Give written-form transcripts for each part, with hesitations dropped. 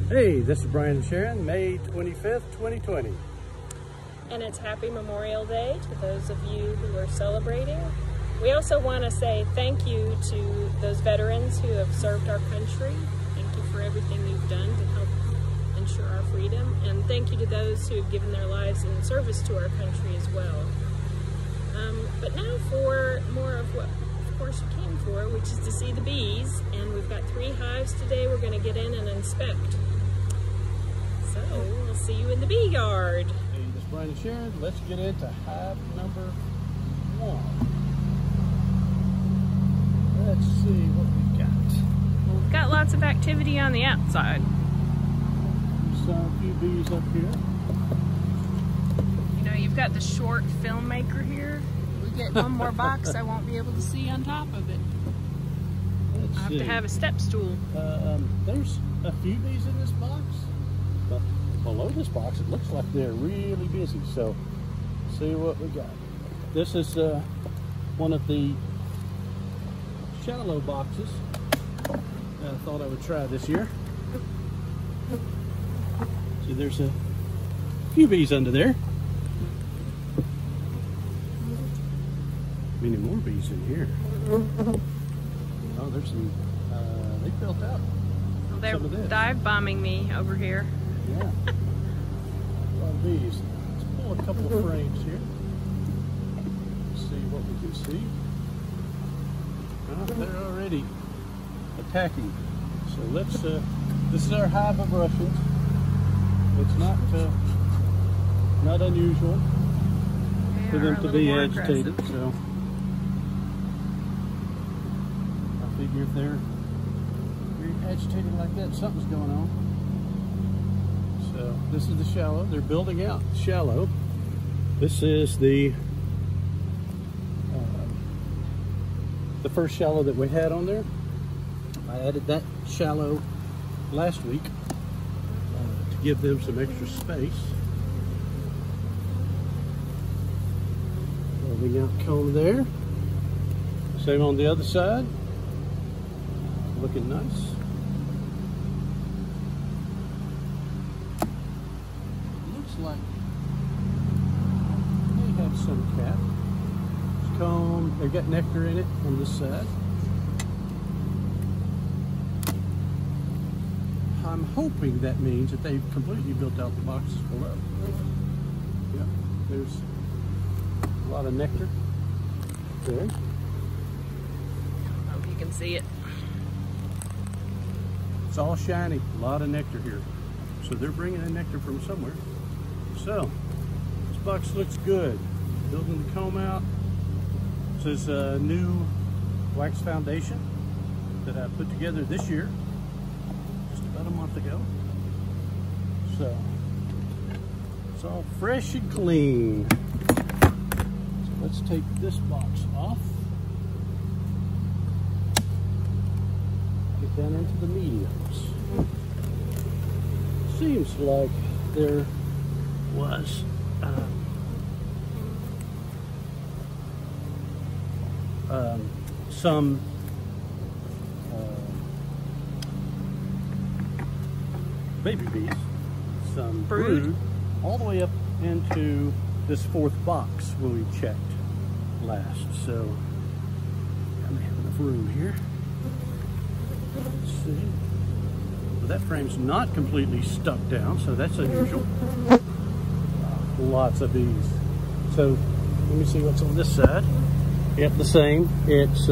Hey, this is Brian and Sharon, May 25th, 2020. And it's Happy Memorial Day to those of you who are celebrating. We also want to say thank you to those veterans who have served our country. Thank you for everything you've done to help ensure our freedom. And thank you to those who have given their lives in service to our country as well. But now for more of what, of course, you came for, which is to see the bees. And we've got 3 hives today we're going to get in and inspect. So we'll see you in the bee yard. Hey, this is Brian and Sharon. Let's get into hive number 1. Let's see what we got. Well, we've got lots of activity on the outside. Some few bees up here. You know, you've got the short filmmaker here. We get one more box, I won't be able to see on top of it. I have to have a step stool. There's a few bees in this box, but below this box it looks like they're really busy. So, see what we got. This is one of the shallow boxes that I thought I would try this year. See, there's a few bees under there. Many more bees in here. Oh, there's some, they built out. Well, they're dive bombing me over here. Yeah. A lot of bees. Let's pull a couple of frames here. See what we can see. Oh, they're already attacking. So let's, this is our hive of Russians. It's not unusual for them to be agitated, so I figure if they're agitated like that, something's going on. So this is the shallow. They're building out shallow. This is the first shallow that we had on there. I added that shallow last week to give them some extra space. Building out comb there. Same on the other side. Looking nice. Looks like they have some cap. It's comb. They've got nectar in it on this side. I'm hoping that means that they've completely built out the boxes below. Yeah, there's a lot of nectar there. I hope you can see it. It's all shiny, a lot of nectar here. So they're bringing in nectar from somewhere. So, this box looks good. Building the comb out. This is a new wax foundation that I put together this year, just about a month ago. So, it's all fresh and clean. So let's take this box off. Get down into the mediums. Seems like there was some baby bees, some brood, all the way up into this 4th box when we checked last. So I may have enough room here. Let's see. Well, that frame's not completely stuck down, so that's unusual. Lots of bees. So let me see what's on this side. Yep, the same. It's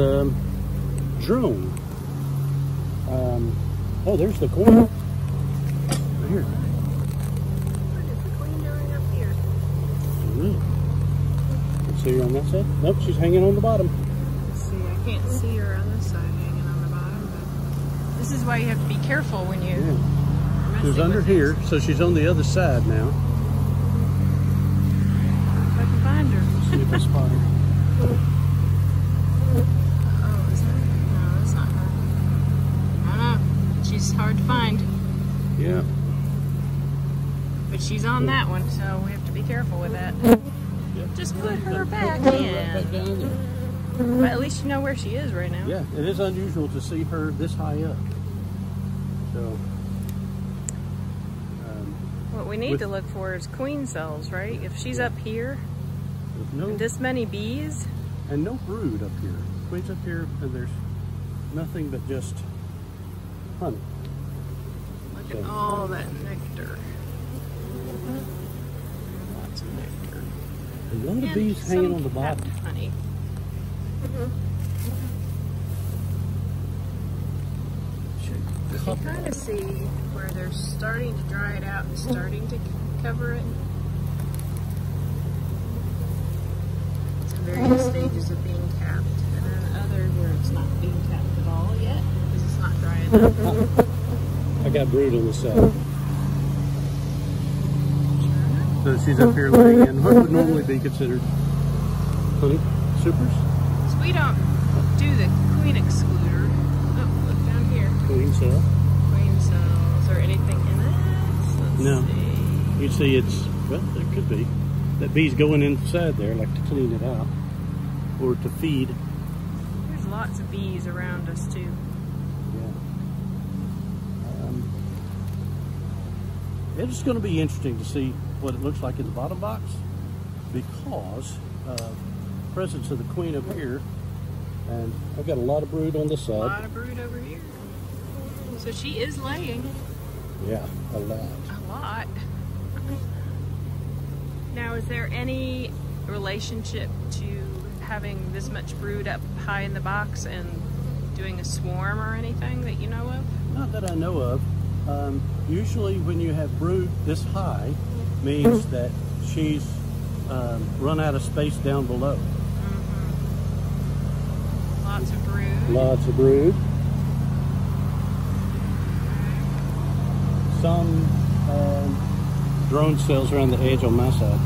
drone. Oh, there's the queen. Right here. What is the queen doing up here? Let's see her on that side. Nope, she's hanging on the bottom. Let's see, I can't see her on this side hanging on the bottom, but this is why you have to be careful when you... Yeah. She was under here, so she's on the other side now. If I can find her. Let's see if I spot her. Oh, is that? No, that's not her. I don't know. She's hard to find. Yeah. But she's on that one, so we have to be careful with that. Yep. Just put her back in. Right back down there. But at least you know where she is right now. Yeah, it is unusual to see her this high up. So What we need to look for is queen cells, right? If she's up here, this many bees. And no brood up here. Queen's up here, and there's nothing but just honey. Look at all that nectar. Lots of nectar. A lot of bees hanging on the bottom. Honey. You can kind of see where they're starting to dry it out and starting to cover it. It's in various stages of being capped, and then other where it's not being capped at all yet because it's not dry enough. I got brood on the side. So she's up here laying in what would normally be considered honey supers. So we don't do the queen excluder. Oh, look down here. Queen cell. Queen cells or anything in it? No. You see it's, well, there could be. That bee's going inside there like to clean it out or to feed. There's lots of bees around us too. Yeah. It's going to be interesting to see what it looks like in the bottom box because of the presence of the queen up here. And I've got a lot of brood on this side. A lot of brood over here. So she is laying. Yeah, a lot. A lot. Now, is there any relationship to having this much brood up high in the box and doing a swarm or anything that you know of? Not that I know of. Usually when you have brood this high means that she's run out of space down below. Mm-hmm. Lots of brood. Lots of brood. Some drone cells around the edge on my side.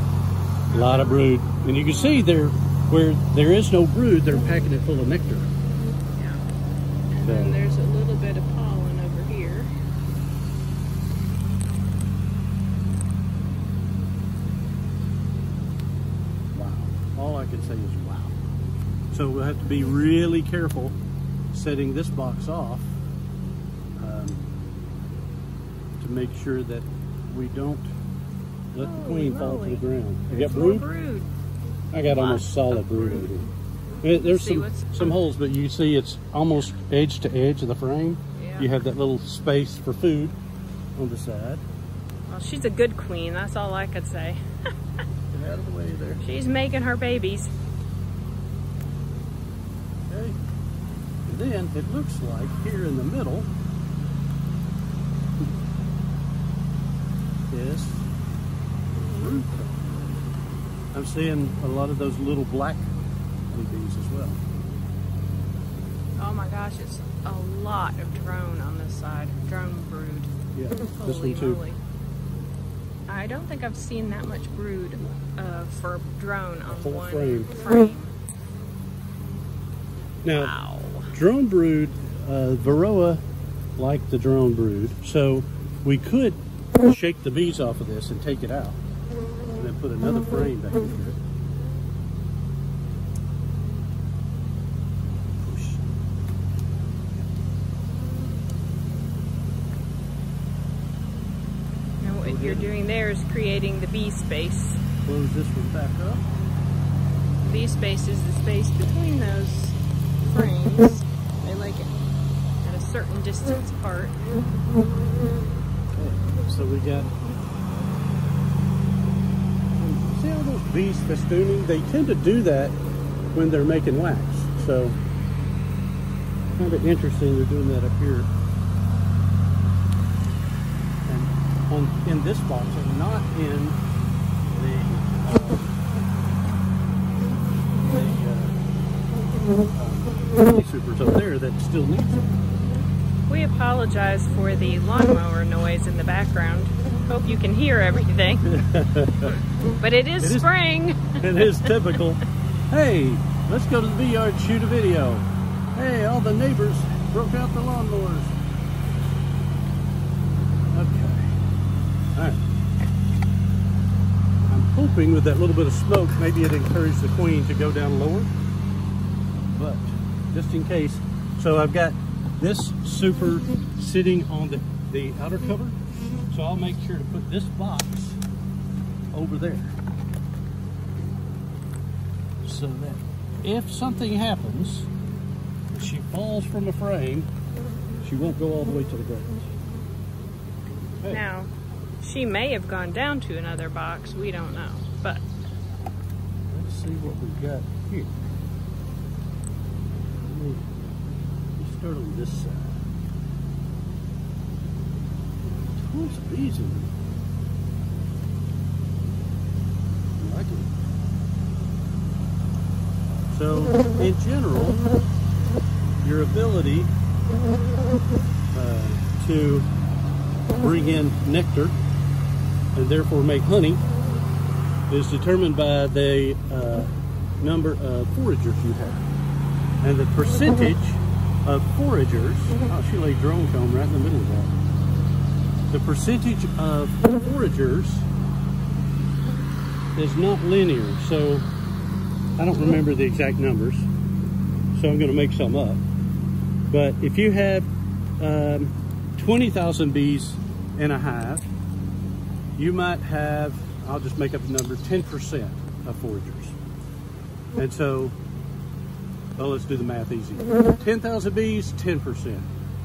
A lot of brood. And you can see there, where there is no brood, they're packing it full of nectar. Yeah. And then there's a little bit of pollen over here. Wow. All I can say is wow. So we'll have to be really careful setting this box off to make sure that we don't let the queen fall to the ground. You got brood? I got almost solid brood over here. There's some holes, but you see it's almost edge to edge of the frame. Yeah. You have that little space for food on the side. Well, she's a good queen, that's all I could say. Get out of the way there. She's making her babies. Okay. And then it looks like here in the middle is brood comb. I'm seeing a lot of those little black honeybees as well. Oh my gosh, it's a lot of drone on this side. Drone brood. Yeah, this Holy one too. moly. I don't think I've seen that much brood for drone on Full one frame. Now, wow. drone brood, Varroa like the drone brood, so we could shake the bees off of this and take it out and then put another frame back into it. Push. Now what you're doing there is creating the bee space. Close this one back up. Bee space is the space between those frames. They like it at a certain distance apart. Okay, so we got, see all those bees festooning? They tend to do that when they're making wax. So, kind of interesting they're doing that up here. And in this box, and not in the supers up there that still needs it. We apologize for the lawnmower noise in the background. Hope you can hear everything. But it is spring. It is typical. Hey, let's go to the bee yard and shoot a video. Hey, all the neighbors broke out the lawnmowers. Okay. All right. I'm hoping with that little bit of smoke, maybe it encouraged the queen to go down lower. But just in case. So I've got this super sitting on the outer cover. So I'll make sure to put this box over there, so that if something happens, if she falls from a frame, she won't go all the way to the ground. Okay. Now, she may have gone down to another box, we don't know, but let's see what we've got here. Let's start on this side. Tons of bees in there. I like it. So, in general, your ability to bring in nectar and therefore make honey is determined by the number of foragers you have. And the percentage of foragers, oh, she laid drone comb right in the middle of that. The percentage of foragers is not linear, so I don't remember the exact numbers, so I'm going to make some up. But if you have 20,000 bees in a hive, you might have, I'll just make up the number, 10% of foragers. And so, well, let's do the math easy. 10,000 bees, 10%.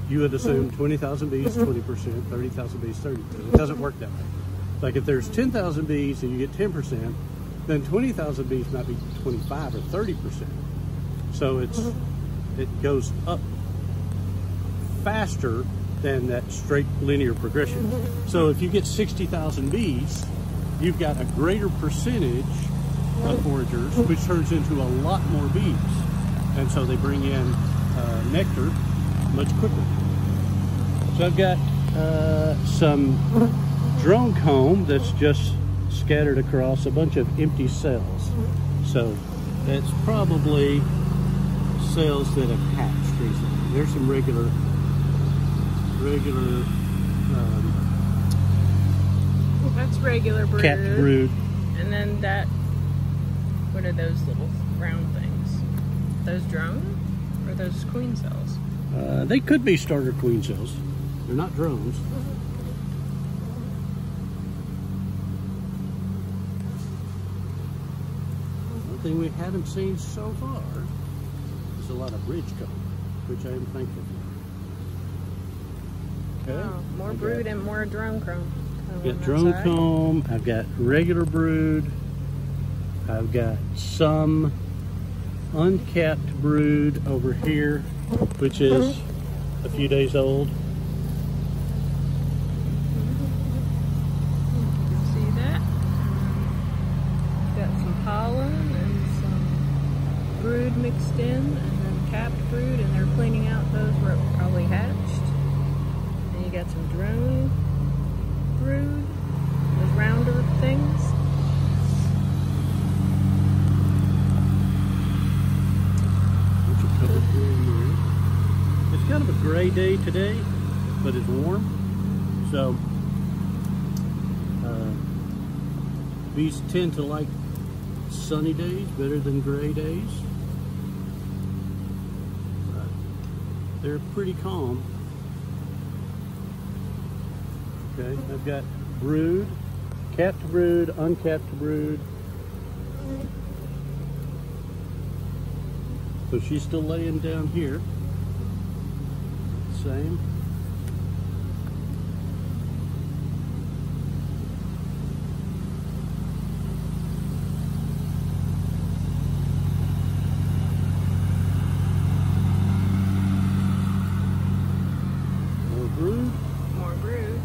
You would assume 20,000 bees, 20%, 30,000 bees, 30%. It doesn't work that way. Like if there's 10,000 bees and you get 10%, then 20,000 bees might be 25 or 30%. So it goes up faster than that straight linear progression. So if you get 60,000 bees, you've got a greater percentage of foragers, which turns into a lot more bees. And so they bring in nectar much quicker. So I've got some drone comb that's just scattered across a bunch of empty cells. So that's probably cells that have hatched recently. There's some regular that's regular brood. Capped brood. And then that, what are those little round things? Those drone or those queen cells? They could be starter queen cells. They're not drones. One thing we haven't seen so far is a lot of bridge comb, which I am thankful for. Okay. Oh, more brood and more drone comb. I've got drone comb, I've got regular brood, I've got some uncapped brood over here, which is a few days old. You can see that. Got some pollen and some brood mixed in, and then capped brood, and they're cleaning out those where it probably hatched. And you got some drone brood, those rounder things. It's kind of a gray day today, but it's warm. So bees tend to like sunny days better than gray days. But they're pretty calm. Okay, I've got brood, capped brood, uncapped brood. So she's still laying down here. Same. More brood. More brood.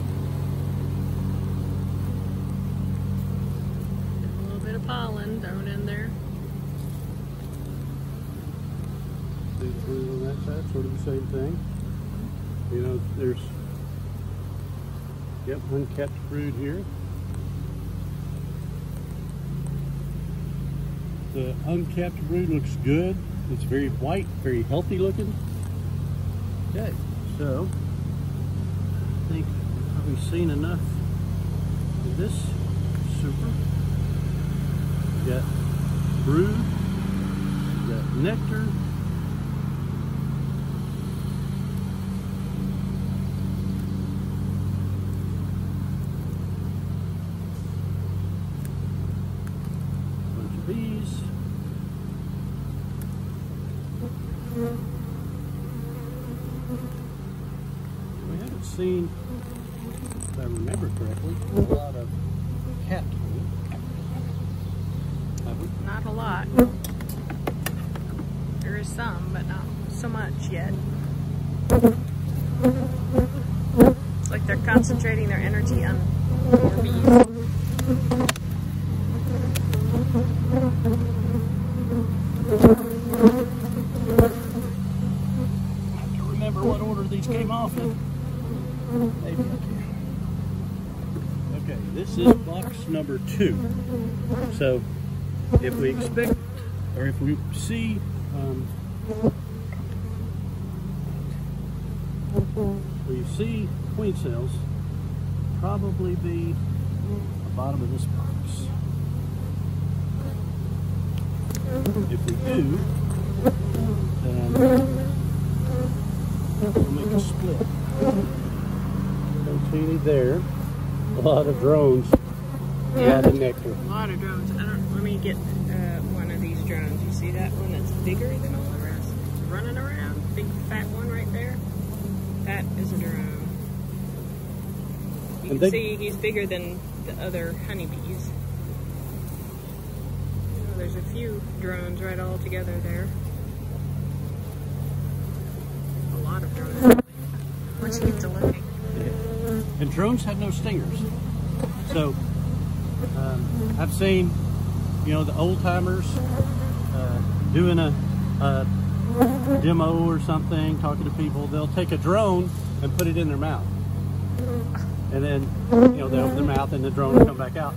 And a little bit of pollen thrown in there. Big brood on that side, sort of the same thing. You know, there's, yep, uncapped brood here. The uncapped brood looks good. It's very white, very healthy looking. Okay, so I think I've probably seen enough of this. Super. We've got brood, we've got nectar. bees. We haven't seen, if I remember correctly, a lot of cat honey, have we? Not a lot. There is some, but not so much yet. It's like they're concentrating their energy on more bees. I have to remember what order these came off in. Maybe I can. Okay, this is box number 2. So, if we expect, or if we see, queen cells, probably be the bottom of this box. If we do, then we'll make a split. Don't see any there. A lot of drones. A lot of nectar. A lot of drones. Let me get one of these drones. You see that one that's bigger than all the rest? It's running around. Big fat one right there. That is a drone. You can see he's bigger than the other honeybees. Oh, there's a few drones right all together there. A lot of drones. Once you get to looking. Yeah. And drones have no stingers. So, I've seen, you know, the old timers doing a demo or something, talking to people. They'll take a drone and put it in their mouth. And then, you know, they open their mouth and the drone will come back out.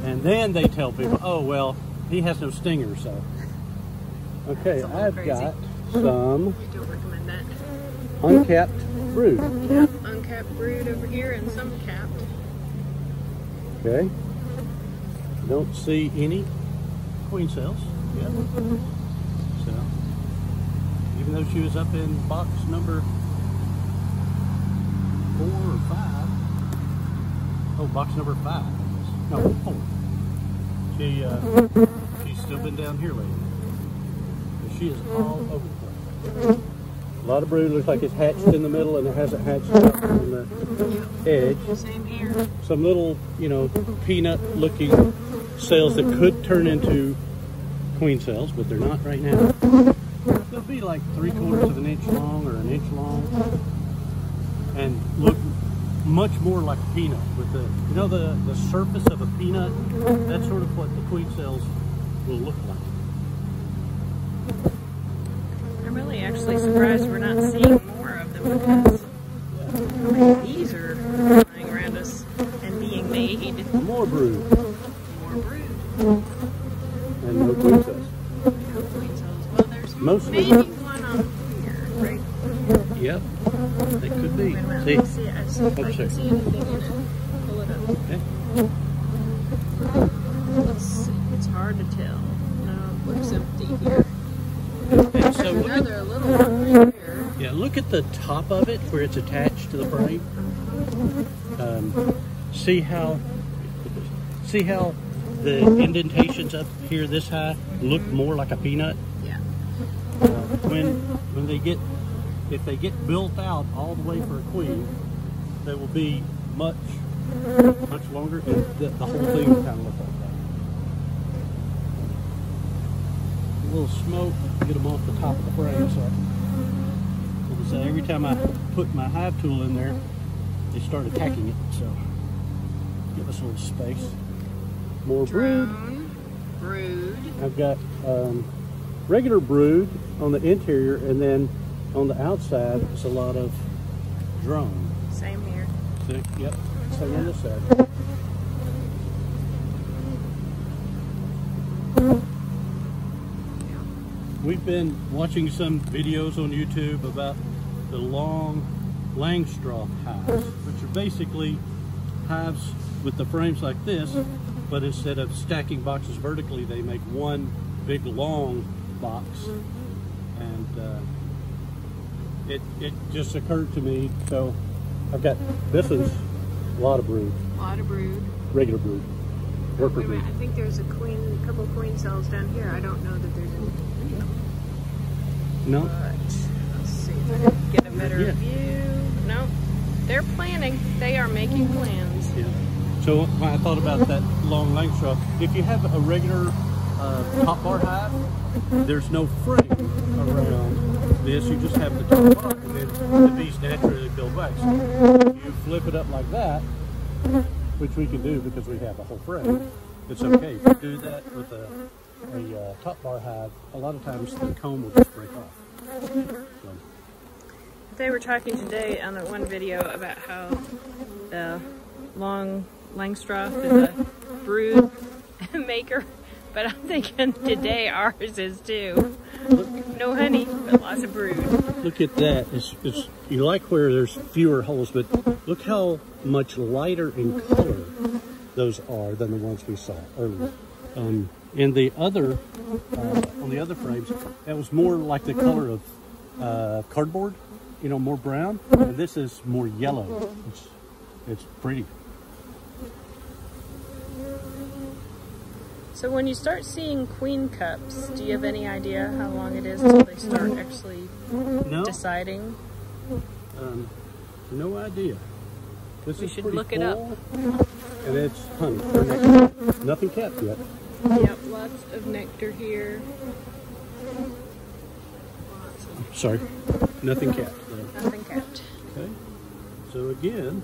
And then they tell people, oh, well, he has no stinger, so. Okay, I've got some uncapped brood. Yep, uncapped brood over here and some capped. Okay. Don't see any queen cells yet. So, even though she was up in box number 4 or 5. Oh, box number 5. No, 4. She's still been down here lately. But she is all over the place. A lot of brood. Looks like it's hatched in the middle and it hasn't hatched on the edge. Same here. Some little, you know, peanut-looking cells that could turn into queen cells, but they're not right now. They'll be like 3/4 of an inch long or an inch long, and look much more like a peanut. With the, you know, the surface of a peanut. That's sort of what the queen cells will look like. I'm really actually surprised we're not seeing more of them because how many bees are flying around us and being made. More brood. More brood. And no queen cells. No queen cells. Well, there's maybe one on here, right? Yep. That could be. Wait a minute, See? let me see. I see if I can see anything in it. Pull it up. Okay. It's hard to tell. No, it looks empty here. And so Another little one right here. yeah, look at the top of it where it's attached to the frame. See how the indentations up here this high look more like a peanut? Yeah. When they get, if they get built out all the way for a queen, they will be much longer, and the whole thing will kind of look like that. A little smoke, get them off the top of the frame. So every time I put my hive tool in there, they start attacking it. So give us a little space. More brood. Brood. I've got regular brood on the interior, and then on the outside it's a lot of drone. Same here. See? Yep. Same on this side. We've been watching some videos on YouTube about the long Langstroth hives, which are basically hives with the frames like this, but instead of stacking boxes vertically, they make one big long box. And it just occurred to me, so I've got, this is a lot of brood. A lot of brood. Regular brood. Work Wait with a me. minute, I think there's a couple queen cells down here. I don't know that there's any. No? But let's see if I can get a better view. No, they're planning. They are making plans. Yeah. So when I thought about that long Langstroth, if you have a regular top bar hive, there's no frame around this. You just have the top bar, and then the bees naturally build wax. You flip it up like that, which we can do because we have a whole frame. It's okay. If you do that with a top bar hive, a lot of times the comb will just break off. So. They were talking today on that one video about how the long Langstroth is a brood maker, but I'm thinking today ours is too. No honey, but lots of brood. Look at that. You like where there's fewer holes, but look how much lighter in color those are than the ones we saw earlier. And the other, on the other frames, that was more like the color of cardboard, you know, more brown. And this is more yellow. It's pretty. So when you start seeing queen cups, do you have any idea how long it is until they start actually deciding? No idea. This We is should pretty look it up. And it's honey. Nothing capped yet. Yep, lots of nectar here. Sorry, nothing capped. Nothing capped. Okay. So again,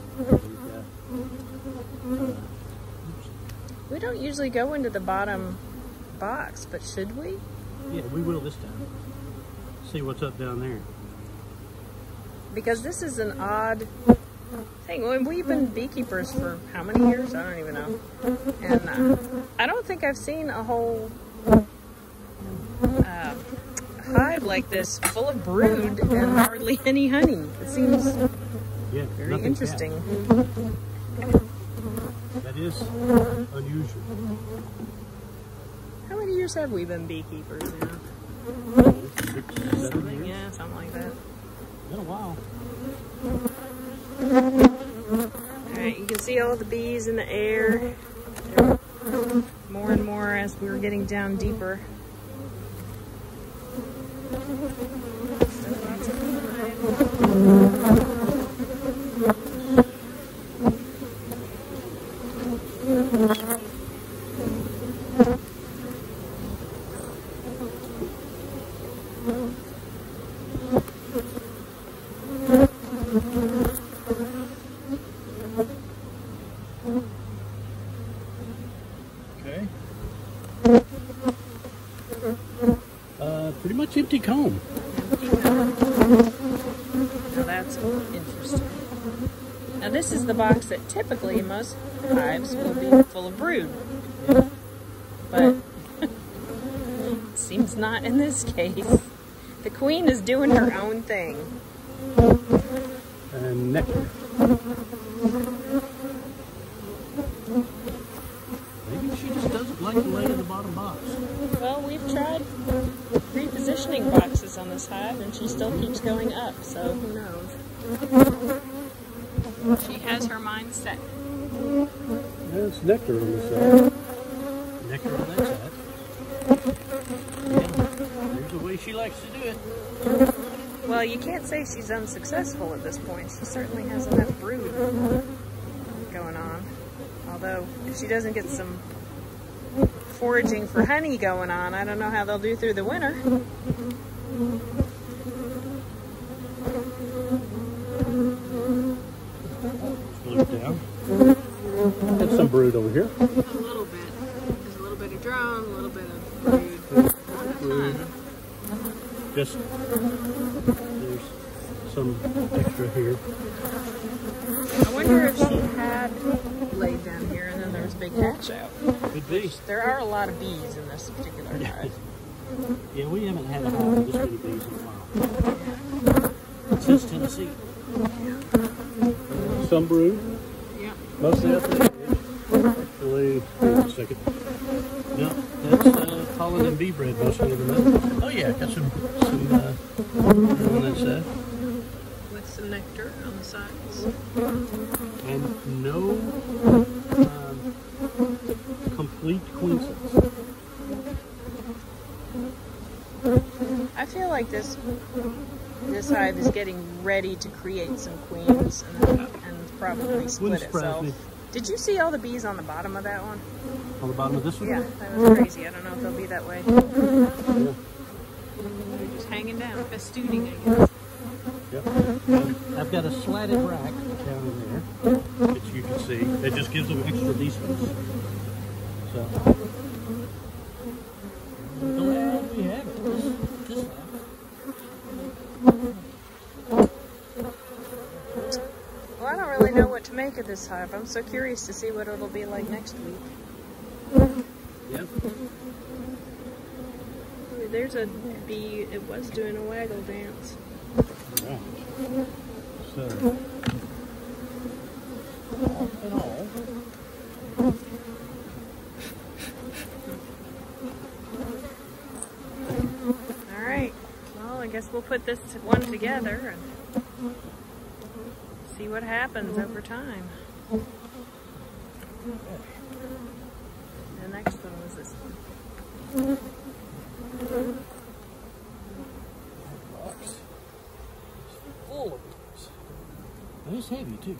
We don't usually go into the bottom box, but should we? yeah, we will this time. See what's up down there. Because this is an odd thing. Well, we've been beekeepers for how many years? I don't even know. And I don't think I've seen a whole hive like this full of brood and hardly any honey. It seems very interesting. That is unusual. How many years have we been beekeepers now? 6, 7 years. Yeah, something like that. Been a while. Alright, you can see all the bees in the air. More and more as we're getting down deeper. Okay. Pretty much empty comb. Now that's interesting. Now this is the box that typically most hives will be full of brood. But it seems not in this case. The queen is doing her own thing. And nectar. Maybe she just doesn't like to lay in the bottom box. Well, we've tried repositioning boxes on this hive and she still keeps going up, so who knows. She has her mind set. There's nectar on this side. Nectar on that side. Yeah, there's the way she likes to do it. Well, you can't say she's unsuccessful at this point. She certainly has enough brood going on. Although, if she doesn't get some foraging for honey going on, I don't know how they'll do through the winter. Look down. Got some brood over here. A little bit. There's a little bit of drone, a little bit of brood. Brood. Just there's some extra here. I wonder if she had laid down here and then there was a big hatch out. Could be. There are a lot of bees in this particular hive. Yeah, we haven't had a hive with this many bees in a while. Since Tennessee. Some brood. Yeah. Mostly up there. Actually, wait a second. No, that's pollen and bee bread mostly of them. Oh yeah, got some on that side. With some nectar on the sides. And no complete queen cells. I feel like this hive is getting ready to create some queens and probably split itself. Did you see all the bees on the bottom of that one? On the bottom of this one? Yeah, that was crazy. I don't know if they'll be that way. Yeah. They're just hanging down, festooning, I guess. Yep. I've got a slatted rack down in there that you can see. It just gives them extra decence. So, glad we have it. This Well, I don't really know what to make of this hive. I'm so curious to see what it'll be like next week. Yep. Ooh, there's a bee. It was doing a waggle dance. Right. So, all in all, all right. Well, I guess we'll put this one together and see what happens over time. The next one was this one. box is full of these. And it's heavy too.